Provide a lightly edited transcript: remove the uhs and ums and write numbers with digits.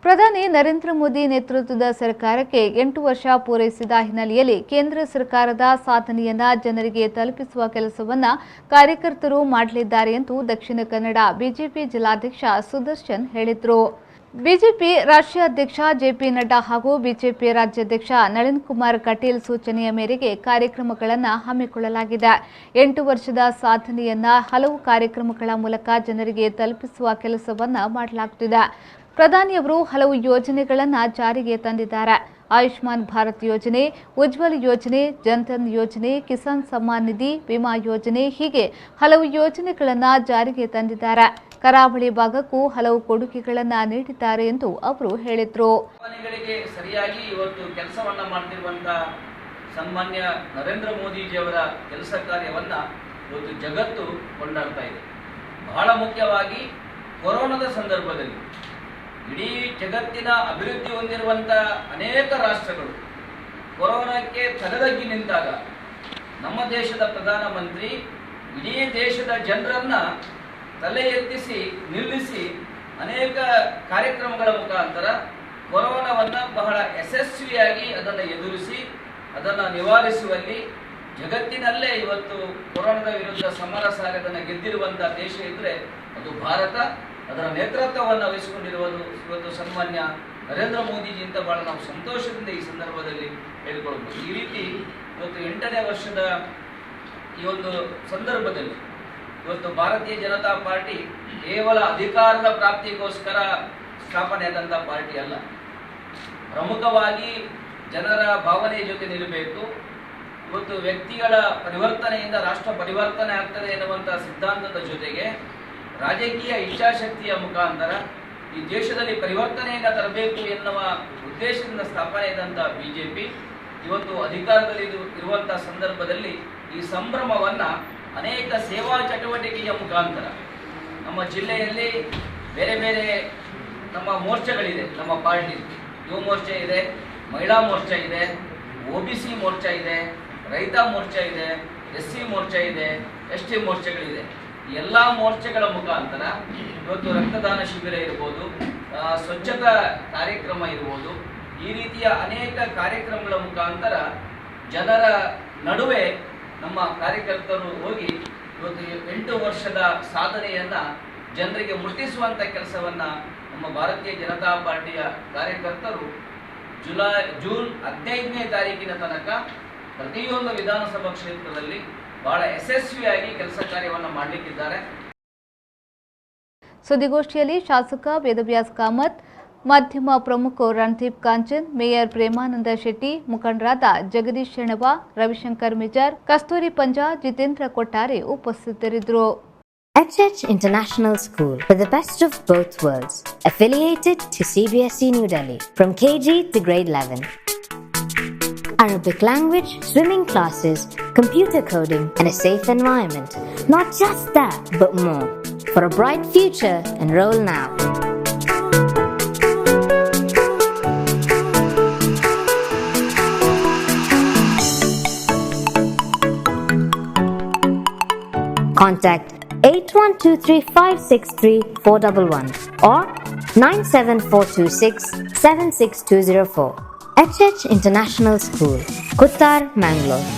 ಪ್ರಧಾನಿ ನರೇಂದ್ರ ಮೋದಿ ನೇತೃತ್ವದ ಸರ್ಕಾರಕ್ಕೆ 8 ವರ್ಷ ಪೂರೈಸಿದ ಹಿನ್ನೆಲೆಯಲ್ಲಿ ಕೇಂದ್ರ ಸರ್ಕಾರದ ಸಾಧನೆಯನ್ನ ಜನರಿಗೆ ತಲುಪಿಸುವ ಕೆಲಸವನ್ನ ಕಾರ್ಯಕರ್ತರು ಮಾಡಲಿದ್ದಾರೆ ಎಂದು ದಕ್ಷಿಣ ಕನ್ನಡ ಬಿಜೆಪಿ ಜಿಲ್ಲಾಧ್ಯಕ್ಷ ಸುದರ್ಶನ್ ಹೇಳಿದರು. ಬಿಜೆಪಿ ರಾಷ್ಟ್ರೀಯ ಅಧ್ಯಕ್ಷ ಜೆಪಿ ನಡ್ಡಾ ಹಾಗೂ ಬಿಜೆಪಿ ರಾಜ್ಯಾಧ್ಯಕ್ಷ ನಳಿನ್ ಕುಮಾರ್ ಕಟೀಲ್ ಸೂಚನೆಯ ಮೇರೆಗೆ ಕಾರ್ಯಕ್ರಮಗಳನ್ನು ಹಮ್ಮಿಕೊಳ್ಳಲಾಗಿದೆ. 8 ವರ್ಷದ ಸಾಧನೆಯನ್ನ ಹಲವು ಕಾರ್ಯಕ್ರಮಗಳ ಮೂಲಕ ಜನರಿಗೆ ತಲುಪಿಸುವ ಕೆಲಸವನ್ನ ಮಾಡಲಾಗುತ್ತಿದೆ. ಪ್ರಧಾನಿಯವರು ಹಲವು ಯೋಜನೆಗಳನ್ನು ಜಾರಿಗೆ ತಂದಿದ್ದಾರೆ. ಆಯುಷ್ಮಾನ್ ಭಾರತ್ ಯೋಜನೆ, ಉಜ್ವಲ್ ಯೋಜನೆ, ಜನ್ಧನ್ ಯೋಜನೆ, ಕಿಸಾನ್ ಸಮ್ಮಾನ್ ನಿಧಿ, ವಿಮಾ ಯೋಜನೆ ಹೀಗೆ ಹಲವು ಯೋಜನೆಗಳನ್ನು ಜಾರಿಗೆ ತಂದಿದ್ದಾರೆ. ಕರಾವಳಿ ಭಾಗಕ್ಕೂ ಹಲವು ಕೊಡುಗೆಗಳನ್ನು ನೀಡಿದ್ದಾರೆ ಎಂದು ಅವರು ಹೇಳಿದರು. ಸರಿಯಾಗಿ ಇವತ್ತು ಕೆಲಸವನ್ನ ಮಾಡ್ತಿರುವಂತಹ ಸನ್ಮಾನ್ಯ ನರೇಂದ್ರ ಮೋದಿಜಿಯವರ ಕೆಲಸ ಕಾರ್ಯವನ್ನ ಇವತ್ತು ಜಗತ್ತು ಕೊಂಡಾಡ್ತಾ ಇದೆ. ಬಹಳ ಮುಖ್ಯವಾಗಿ ಕೊರೋನಾದ ಸಂದರ್ಭದಲ್ಲಿ ಇಡೀ ಜಗತ್ತಿನ ಅಭಿವೃದ್ಧಿ ಹೊಂದಿರುವಂತಹ ಅನೇಕ ರಾಷ್ಟ್ರಗಳು ಕೊರೋನಾಕ್ಕೆ ತಲೆದಗ್ಗಿ ನಿಂತಾಗ ನಮ್ಮ ದೇಶದ ಪ್ರಧಾನಮಂತ್ರಿ ಇಡೀ ದೇಶದ ಜನರನ್ನ ತಲೆ ಎತ್ತಿಸಿ ನಿಲ್ಲಿಸಿ ಅನೇಕ ಕಾರ್ಯಕ್ರಮಗಳ ಮುಖಾಂತರ ಕೊರೋನಾವನ್ನ ಬಹಳ ಯಶಸ್ವಿಯಾಗಿ ಅದನ್ನು ಎದುರಿಸಿ ಅದನ್ನು ನಿವಾರಿಸುವಲ್ಲಿ ಜಗತ್ತಿನಲ್ಲೇ ಇವತ್ತು ಕೊರೋನಾದ ವಿರುದ್ಧ ಸಮರ ಸಾರಿ ಅದನ್ನು ಗೆದ್ದಿರುವಂತಹ ದೇಶ ಇದ್ರೆ ಅದು ಭಾರತ. ಅದರ ನೇತೃತ್ವವನ್ನು ವಹಿಸಿಕೊಂಡಿರುವುದು ಇವತ್ತು ಸನ್ಮಾನ್ಯ ನರೇಂದ್ರ ಮೋದಿಜಿ ಅಂತ ಬಹಳ ನಾವು ಸಂತೋಷದಿಂದ ಈ ಸಂದರ್ಭದಲ್ಲಿ ಹೇಳಿಕೊಳ್ಬೋದು. ಈ ರೀತಿ ಇವತ್ತು 8ನೇ ವರ್ಷದ ಈ ಒಂದು ಸಂದರ್ಭದಲ್ಲಿ ಇವತ್ತು ಭಾರತೀಯ ಜನತಾ ಪಾರ್ಟಿ ಕೇವಲ ಅಧಿಕಾರದ ಪ್ರಾಪ್ತಿಗೋಸ್ಕರ ಸ್ಥಾಪನೆಯಾದಂಥ ಪಾರ್ಟಿ ಅಲ್ಲ. ಪ್ರಮುಖವಾಗಿ ಜನರ ಭಾವನೆಯ ಜೊತೆ ನಿಲ್ಲಬೇಕು. ಇವತ್ತು ವ್ಯಕ್ತಿಗಳ ಪರಿವರ್ತನೆಯಿಂದ ರಾಷ್ಟ್ರ ಪರಿವರ್ತನೆ ಆಗ್ತದೆ ಎನ್ನುವಂಥ ಸಿದ್ಧಾಂತದ ಜೊತೆಗೆ ರಾಜಕೀಯ ಇಚ್ಛಾಶಕ್ತಿಯ ಮುಖಾಂತರ ಈ ದೇಶದಲ್ಲಿ ಪರಿವರ್ತನೆಯನ್ನು ತರಬೇಕು ಎನ್ನುವ ಉದ್ದೇಶದಿಂದ ಸ್ಥಾಪನೆಯಾದಂತಹ ಬಿಜೆಪಿ ಇವತ್ತು ಅಧಿಕಾರದಲ್ಲಿ ಇರುವಂತಹ ಸಂದರ್ಭದಲ್ಲಿ ಈ ಸಂಭ್ರಮವನ್ನ ಅನೇಕ ಸೇವಾ ಚಟುವಟಿಕೆಯ ಮುಖಾಂತರ ನಮ್ಮ ಜಿಲ್ಲೆಯಲ್ಲಿ ಬೇರೆ ಬೇರೆ ನಮ್ಮ ಮೋರ್ಚಾಗಳಿದೆ. ನಮ್ಮ ಪಾರ್ಟಿ ಯುವ ಮೋರ್ಚಾ ಇದೆ, ಮಹಿಳಾ ಮೋರ್ಚಾ ಇದೆ, OBC ಮೋರ್ಚಾ ಇದೆ, ರೈತ ಮೋರ್ಚಾ ಇದೆ, SC ಮೋರ್ಚಾ ಇದೆ, ST ಮೋರ್ಚಾಗಳಿದೆ. ಎಲ್ಲ ಮೋರ್ಚಾಗಳ ಮುಖಾಂತರ ಇವತ್ತು ರಕ್ತದಾನ ಶಿಬಿರ ಇರ್ಬೋದು, ಸ್ವಚ್ಛತಾ ಕಾರ್ಯಕ್ರಮ ಇರ್ಬೋದು, ಈ ರೀತಿಯ ಅನೇಕ ಕಾರ್ಯಕ್ರಮಗಳ ಮುಖಾಂತರ ಜನರ ನಡುವೆ ನಮ್ಮ ಕಾರ್ಯಕರ್ತರು ಹೋಗಿ ಇವತ್ತು 8 ವರ್ಷದ ಸಾಧನೆಯನ್ನ ಜನರಿಗೆ ಮುಟ್ಟಿಸುವಂತ ಕೆಲಸವನ್ನ ನಮ್ಮ ಭಾರತೀಯ ಜನತಾ ಪಾರ್ಟಿಯ ಕಾರ್ಯಕರ್ತರು ಜೂನ್ 15ನೇ ತಾರೀಕಿನ ತನಕ ಪ್ರತಿಯೊಂದು ವಿಧಾನಸಭಾ ಕ್ಷೇತ್ರದಲ್ಲಿ ಬಹಳ ಯಶಸ್ವಿಯಾಗಿ ಕೆಲಸ ಕಾರ್ಯವನ್ನು ಮಾಡಲಿಕ್ಕಿದ್ದಾರೆ. ಸುದ್ದಿಗೋಷ್ಠಿಯಲ್ಲಿ ಶಾಸಕ ವೇದವ್ಯಾಸ್ ಕಾಮತ್, ಮಾಧ್ಯಮ ಪ್ರಮುಖ ರಣದೀಪ್ ಕಾಂಚನ್, ಮೇಯರ್ ಪ್ರೇಮಾನಂದ ಶೆಟ್ಟಿ, ಮುಖಂಡರಾದ ಜಗದೀಶ್ ಶೆಣವ, ರವಿಶಂಕರ್ ಮಿಜಾರ್, ಕಸ್ತೂರಿ ಪಂಜಾ, ಜಿತೇಂದ್ರ ಕೊಟ್ಟಾರೆ ಉಪಸ್ಥಿತರಿದ್ದರು. HH International School, for the best of both worlds, affiliated to CBSE New Delhi from KG to grade 11. Arabic language, swimming classes, computer coding and a safe environment. Not just that, but more. For a bright future, enroll now. Contact 8123563411 or 97426 76204. HH International School, Kuttar, Mangalore.